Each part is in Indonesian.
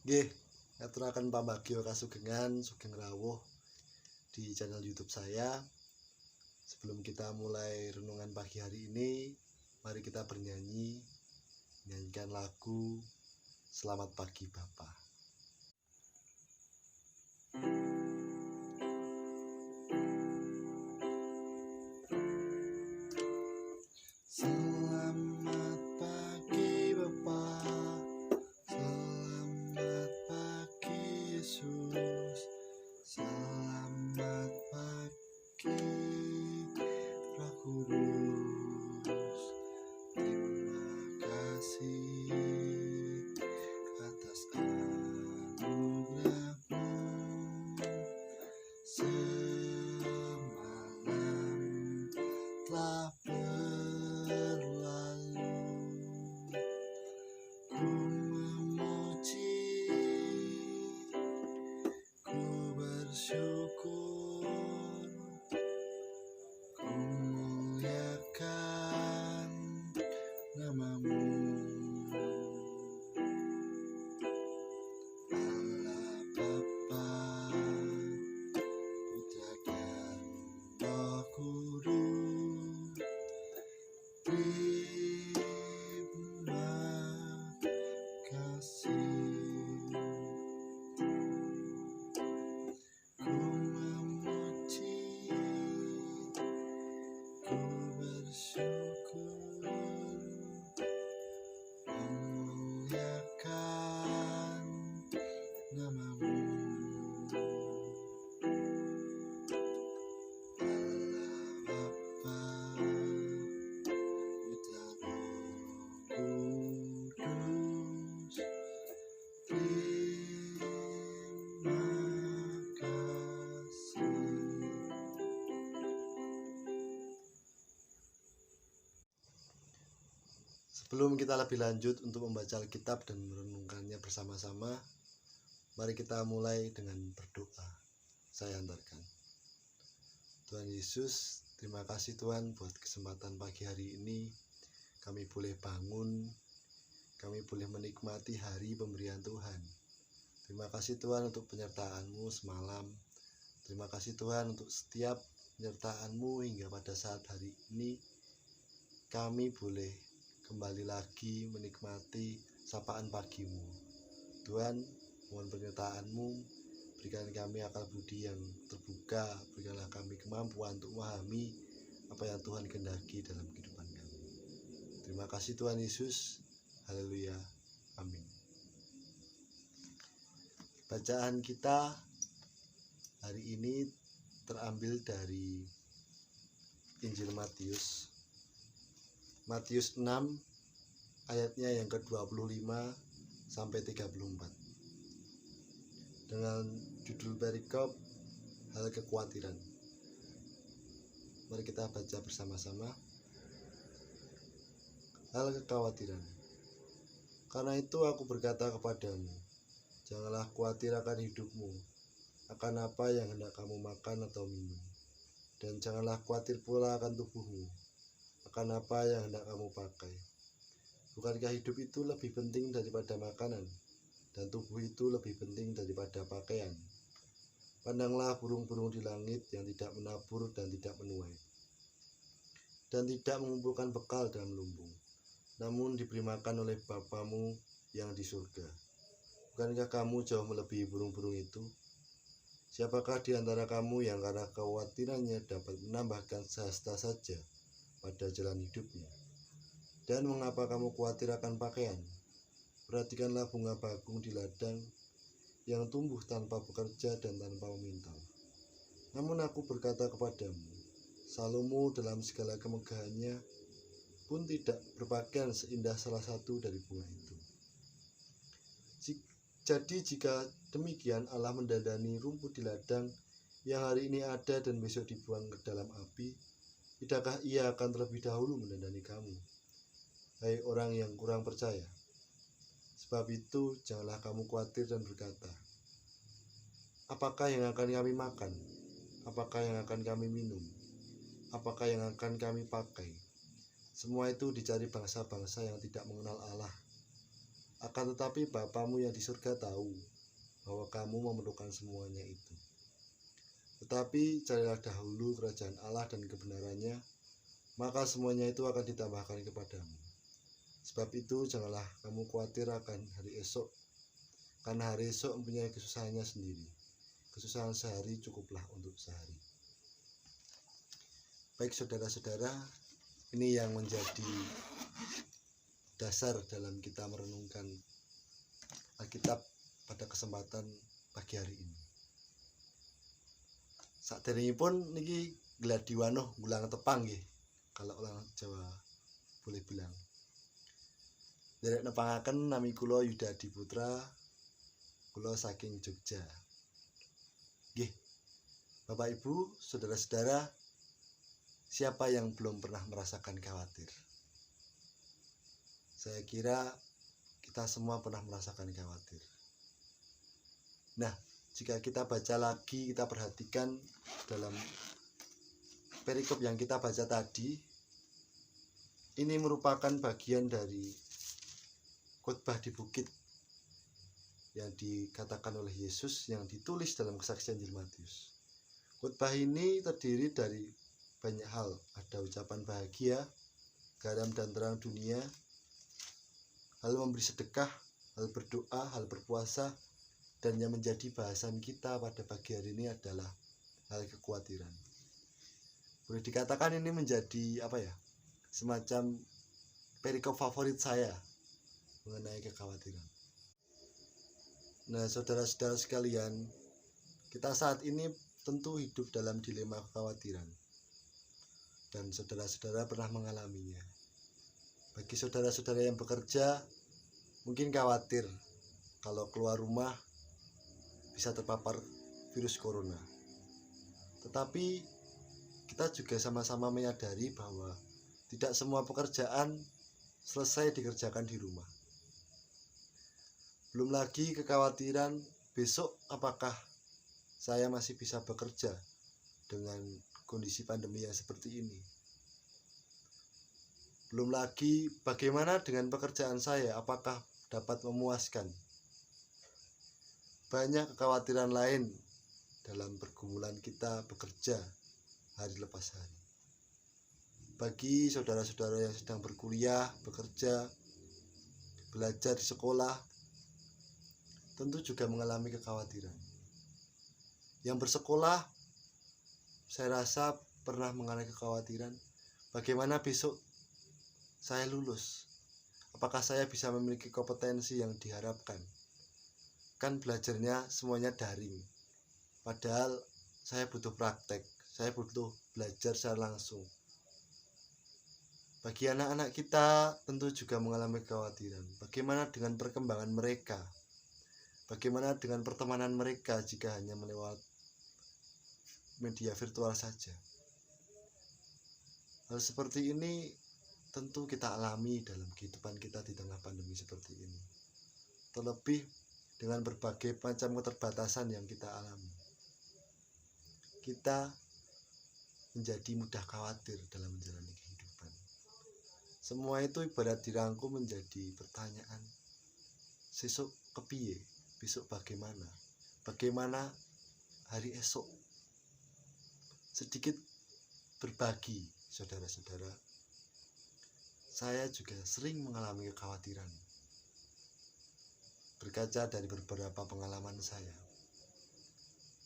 Nggih, ngaturaken pambagyo kasugengan sugeng rawuh di channel YouTube saya. Sebelum kita mulai renungan pagi hari ini, mari kita bernyanyi, menyanyikan lagu Selamat Pagi Bapa. Selamat pagi Bapa, selamat pagi Yesus, selamat pagi Roh Kudus. Terima kasih atas anugerah-Mu. Semalam telah berlalu, ku memuji, ku bersyukur, ku muliakan nama-Mu. Allah Bapa, Putra dan Roh Kudus. Terima kasih, ku memuji, ku bersyukur, memuliakan nama-Mu. Allah Bapa, Putra Roh Kudus. Terima kasih. Sebelum kita lebih lanjut untuk membaca Alkitab dan merenungkannya bersama-sama, mari kita mulai dengan berdoa. Saya antarkan. Tuhan Yesus, terima kasih Tuhan buat kesempatan pagi hari ini. Kami boleh bangun, kami boleh menikmati hari pemberian Tuhan. Terima kasih Tuhan untuk penyertaan-Mu semalam. Terima kasih Tuhan untuk setiap penyertaan-Mu hingga pada saat hari ini kami boleh kembali lagi menikmati sapaan pagi-Mu. Tuhan, mohon penyertaan-Mu, berikan kami akal budi yang terbuka, berikanlah kami kemampuan untuk memahami apa yang Tuhan kehendaki dalam kehidupan kami. Terima kasih Tuhan Yesus. Haleluya. Amin. Bacaan kita hari ini terambil dari Injil Matius. Matius 6 ayatnya yang ke-25 sampai 34. Dengan judul perikop hal kekhawatiran. Mari kita baca bersama-sama. Hal kekhawatiran. Karena itu aku berkata kepadamu, janganlah khawatir akan hidupmu, akan apa yang hendak kamu makan atau minum. Dan janganlah khawatir pula akan tubuhmu, akan apa yang hendak kamu pakai. Bukankah hidup itu lebih penting daripada makanan, dan tubuh itu lebih penting daripada pakaian? Pandanglah burung-burung di langit yang tidak menabur dan tidak menuai, dan tidak mengumpulkan bekal dalam lumbung, namun diberi makan oleh Bapamu yang di surga. Bukankah kamu jauh melebihi burung-burung itu? Siapakah di antara kamu yang karena kekhawatirannya dapat menambahkan sehasta saja pada jalan hidupnya? Dan mengapa kamu khawatir akan pakaian? Perhatikanlah bunga bakung di ladang yang tumbuh tanpa bekerja dan tanpa memintal. Namun aku berkata kepadamu, Salomo dalam segala kemegahannya pun tidak berpakaian seindah salah satu dari bunga itu. Jadi jika demikian Allah mendandani rumput di ladang yang hari ini ada dan besok dibuang ke dalam api, tidakkah Ia akan terlebih dahulu mendandani kamu, hai orang yang kurang percaya? Sebab itu janganlah kamu khawatir dan berkata, apakah yang akan kami makan? Apakah yang akan kami minum? Apakah yang akan kami pakai? Semua itu dicari bangsa-bangsa yang tidak mengenal Allah. Akan tetapi Bapamu yang di surga tahu bahwa kamu memerlukan semuanya itu. Tetapi carilah dahulu kerajaan Allah dan kebenarannya, maka semuanya itu akan ditambahkan kepadamu. Sebab itu janganlah kamu khawatir akan hari esok, karena hari esok mempunyai kesusahannya sendiri. Kesusahan sehari cukuplah untuk sehari. Baik saudara-saudara, ini yang menjadi dasar dalam kita merenungkan Alkitab pada kesempatan pagi hari ini. Saderengipun niki gladi wanuh gulang tepang nggih, kalau orang Jawa boleh bilang. Derek nepangaken nami kula Yuda Adiputra, kula saking Jogja. Nggih. Bapak Ibu, saudara-saudara, siapa yang belum pernah merasakan khawatir? Saya kira kita semua pernah merasakan khawatir. Nah, jika kita baca lagi, kita perhatikan dalam perikop yang kita baca tadi, ini merupakan bagian dari khotbah di bukit yang dikatakan oleh Yesus yang ditulis dalam kesaksian Injil Matius. Khotbah ini terdiri dari banyak hal. Ada ucapan bahagia, garam dan terang dunia, hal memberi sedekah, hal berdoa, hal berpuasa, dan yang menjadi bahasan kita pada pagi hari ini adalah hal kekhawatiran. Boleh dikatakan ini menjadi semacam perikop favorit saya mengenai kekhawatiran. Nah, saudara-saudara sekalian, kita saat ini tentu hidup dalam dilema kekhawatiran, dan saudara-saudara pernah mengalaminya. Bagi saudara-saudara yang bekerja, mungkin khawatir kalau keluar rumah bisa terpapar virus corona. Tetapi kita juga sama-sama menyadari bahwa tidak semua pekerjaan selesai dikerjakan di rumah. Belum lagi kekhawatiran besok apakah saya masih bisa bekerja dengan kondisi pandemi yang seperti ini. Belum lagi bagaimana dengan pekerjaan saya, apakah dapat memuaskan. Banyak kekhawatiran lain dalam pergumulan kita bekerja hari lepas hari. Bagi saudara-saudara yang sedang berkuliah, bekerja, belajar di sekolah, tentu juga mengalami kekhawatiran. Yang bersekolah, saya rasa pernah mengalami kekhawatiran, bagaimana besok saya lulus? Apakah saya bisa memiliki kompetensi yang diharapkan? Kan belajarnya semuanya daring. Padahal saya butuh praktek, saya butuh belajar secara langsung. Bagi anak-anak kita tentu juga mengalami kekhawatiran. Bagaimana dengan perkembangan mereka? Bagaimana dengan pertemanan mereka jika hanya melewat media virtual saja? Hal seperti ini tentu kita alami dalam kehidupan kita di tengah pandemi seperti ini. Terlebih dengan berbagai macam keterbatasan yang kita alami. Kita menjadi mudah khawatir dalam menjalani kehidupan. Semua itu ibarat dirangkum menjadi pertanyaan. Sesuk kepiye? Besok bagaimana? Bagaimana hari esok? Sedikit berbagi, saudara-saudara. Saya juga sering mengalami kekhawatiran. Berkaca dari beberapa pengalaman saya.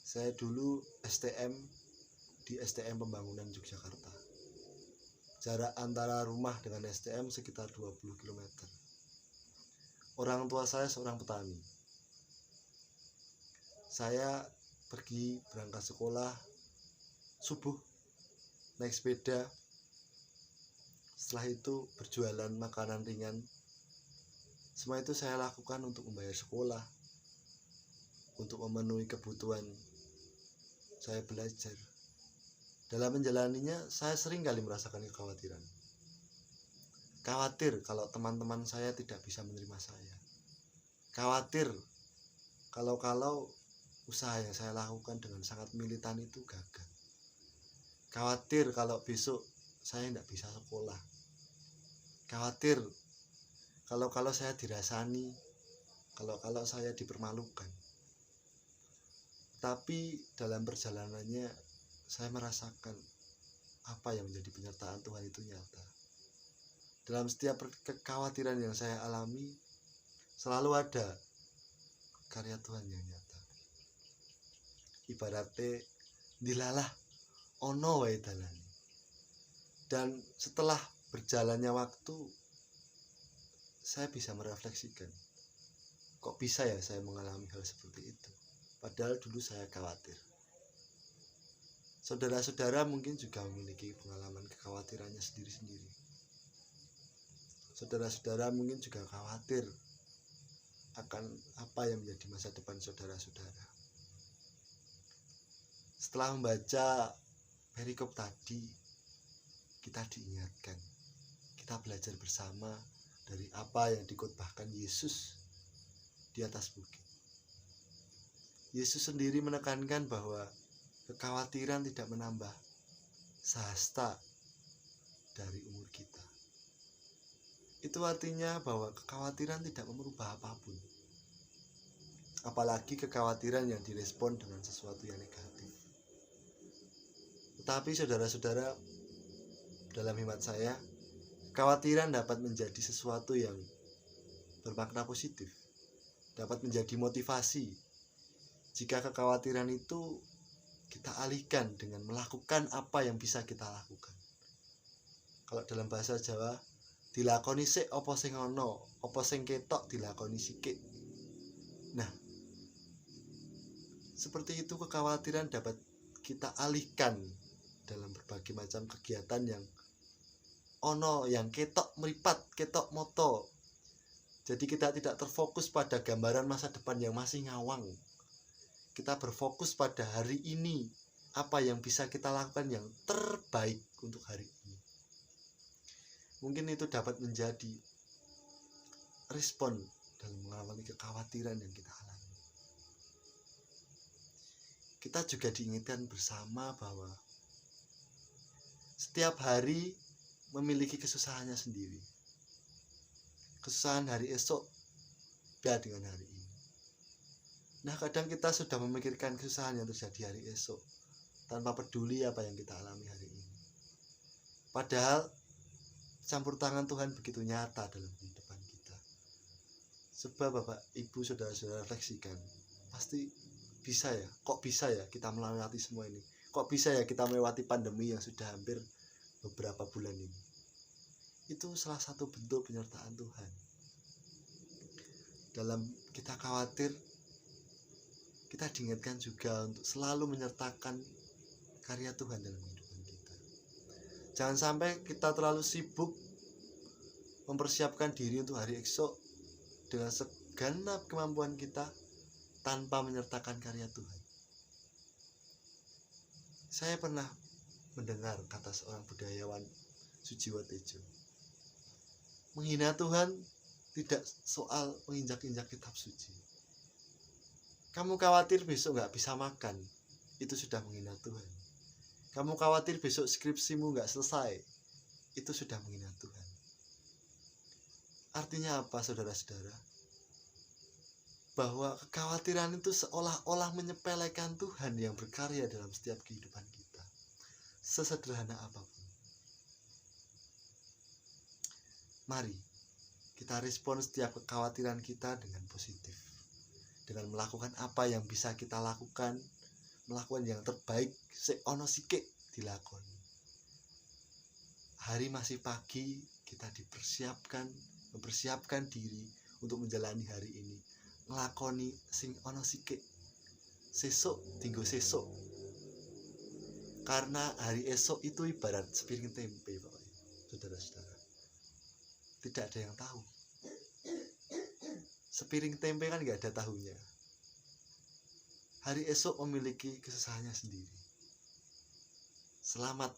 Saya dulu STM di STM Pembangunan Yogyakarta. Jarak antara rumah dengan STM sekitar 20 km. Orang tua saya seorang petani. Saya pergi berangkat sekolah subuh, naik sepeda. Setelah itu berjualan makanan ringan. Semua itu saya lakukan untuk membayar sekolah, untuk memenuhi kebutuhan saya belajar. Dalam menjalaninya, saya sering kali merasakan kekhawatiran. Khawatir kalau teman-teman saya tidak bisa menerima saya. Khawatir kalau usaha yang saya lakukan dengan sangat militan itu gagal. Khawatir kalau besok saya tidak bisa sekolah. Khawatir kalau saya dirasani, kalau saya dipermalukan. Tapi dalam perjalanannya saya merasakan apa yang menjadi penyertaan Tuhan itu nyata. Dalam setiap kekhawatiran yang saya alami, selalu ada karya Tuhan yang nyata. Ibaratnya dilalah ono wae dalane. Dan setelah berjalannya waktu, saya bisa merefleksikan, kok bisa ya saya mengalami hal seperti itu, padahal dulu saya khawatir. Saudara-saudara mungkin juga memiliki pengalaman kekhawatirannya sendiri-sendiri. Saudara-saudara mungkin juga khawatir akan apa yang menjadi masa depan saudara-saudara. Setelah membaca perikop tadi, kita diingatkan, kita belajar bersama dari apa yang dikhotbahkan Yesus di atas bukit. Yesus sendiri menekankan bahwa kekhawatiran tidak menambah sahasta dari umur kita. Itu artinya bahwa kekhawatiran tidak merubah apapun. Apalagi kekhawatiran yang direspon dengan sesuatu yang negatif. Tetapi saudara-saudara, dalam hemat saya, kekhawatiran dapat menjadi sesuatu yang bermakna positif. Dapat menjadi motivasi. Jika kekhawatiran itu kita alihkan dengan melakukan apa yang bisa kita lakukan. Kalau dalam bahasa Jawa, dilakoni sik apa sing ana, apa sing ketok dilakoni sikik. Nah, seperti itu kekhawatiran dapat kita alihkan dalam berbagai macam kegiatan yang ono, yang ketok meripat, ketok moto. Jadi kita tidak terfokus pada gambaran masa depan yang masih ngawang. Kita berfokus pada hari ini, apa yang bisa kita lakukan yang terbaik untuk hari ini. Mungkin itu dapat menjadi respon dalam mengawali kekhawatiran yang kita alami. Kita juga diingatkan bersama bahwa setiap hari memiliki kesusahannya sendiri. Kesusahan hari esok beda dengan hari ini. Nah, kadang kita sudah memikirkan kesusahan yang terjadi hari esok tanpa peduli apa yang kita alami hari ini. Padahal campur tangan Tuhan begitu nyata dalam kehidupan kita. Sebab Bapak, Ibu, Saudara-saudara refleksikan, pasti bisa ya, kok bisa ya kita melewati semua ini? Kok bisa ya kita melewati pandemi yang sudah hampir beberapa bulan ini? Itu salah satu bentuk penyertaan Tuhan. Dalam kita khawatir, kita diingatkan juga untuk selalu menyertakan karya Tuhan dalam kehidupan kita. Jangan sampai kita terlalu sibuk mempersiapkan diri untuk hari esok dengan segenap kemampuan kita tanpa menyertakan karya Tuhan. Saya pernah mendengar kata seorang budayawan Sujiwo Tejo, menghina Tuhan tidak soal menginjak-injak kitab suci. Kamu khawatir besok gak bisa makan, itu sudah menghina Tuhan. Kamu khawatir besok skripsimu gak selesai, itu sudah menghina Tuhan. Artinya apa, saudara-saudara? Bahwa kekhawatiran itu seolah-olah menyepelekan Tuhan yang berkarya dalam setiap kehidupan kita, sesederhana apapun. Mari kita respon setiap kekhawatiran kita dengan positif, dengan melakukan apa yang bisa kita lakukan, melakukan yang terbaik seono sikik dilakoni. Hari masih pagi, kita mempersiapkan diri untuk menjalani hari ini, nglakoni sing ono sikik. Sesuk tinggo sesuk. Karena hari esok itu ibarat sepiring tempe, Bapak, saudara-saudara. Tidak ada yang tahu. Sepiring tempe kan gak ada tahunya. Hari esok memiliki kesusahannya sendiri. Selamat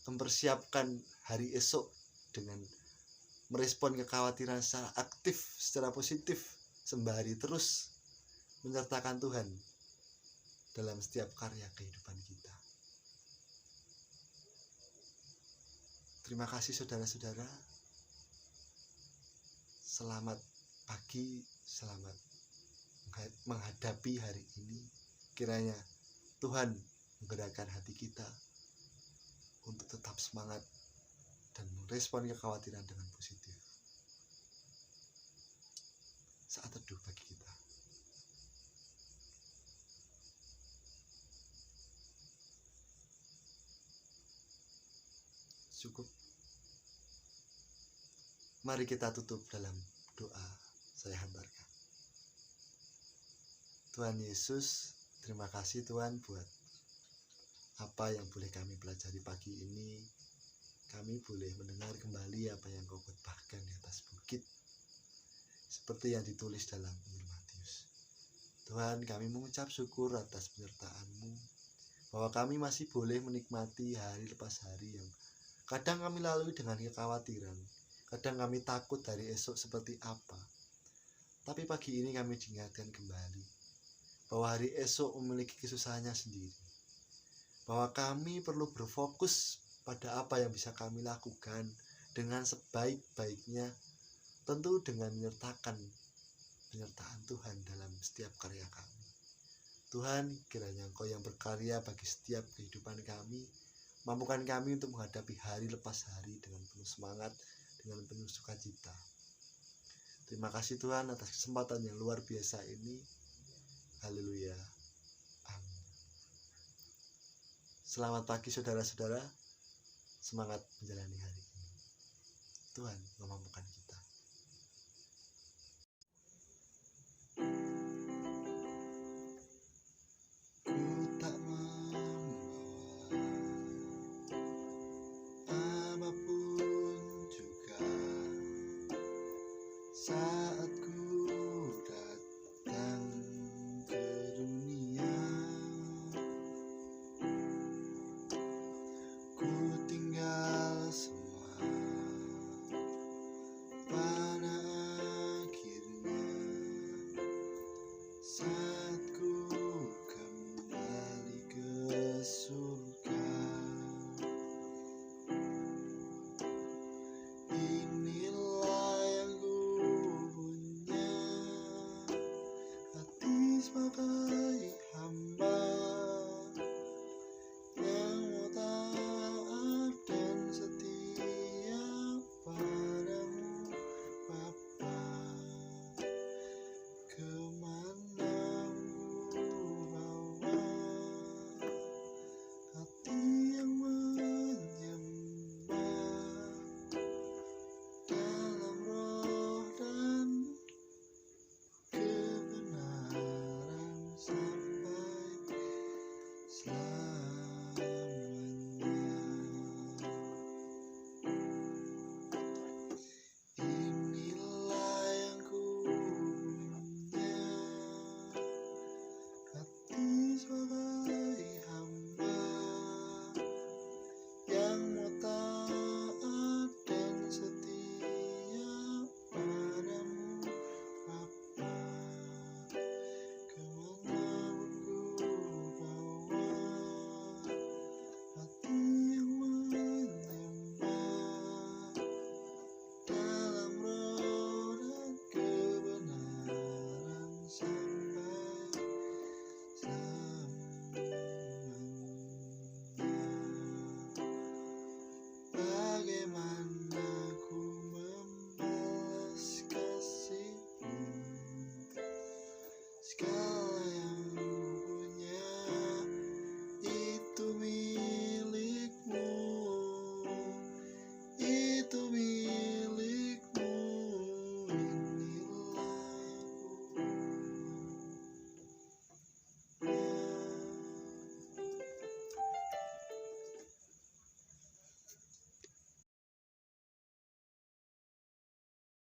mempersiapkan hari esok dengan merespon kekhawatiran secara aktif, secara positif, sembari terus menyertakan Tuhan dalam setiap karya kehidupan kita. Terima kasih saudara-saudara. Selamat pagi, selamat menghadapi hari ini. Kiranya Tuhan menggerakkan hati kita untuk tetap semangat dan merespon kekhawatiran dengan positif. Saat teduh bagi kita. Cukup. Mari kita tutup dalam doa. Saya hantarkan. Tuhan Yesus, terima kasih Tuhan buat apa yang boleh kami pelajari pagi ini. Kami boleh mendengar kembali apa yang Kau khotbahkan di atas bukit, seperti yang ditulis dalam Injil Matius. Tuhan, kami mengucap syukur atas penyertaan-Mu, bahwa kami masih boleh menikmati hari lepas hari yang kadang kami lalui dengan kekhawatiran. Kadang kami takut dari esok seperti apa. Tapi pagi ini kami diingatkan kembali bahwa hari esok memiliki kesusahannya sendiri. Bahwa kami perlu berfokus pada apa yang bisa kami lakukan dengan sebaik-baiknya, tentu dengan menyertakan penyertaan Tuhan dalam setiap karya kami. Tuhan, kiranya Engkau yang berkarya bagi setiap kehidupan kami, mampukan kami untuk menghadapi hari lepas hari dengan penuh semangat, dengan penuh sukacita. Terima kasih Tuhan atas kesempatan yang luar biasa ini. Haleluya. Amin. Selamat pagi saudara-saudara. Semangat menjalani hari ini. Tuhan memampukan kita. Ku tak membawa apapun juga.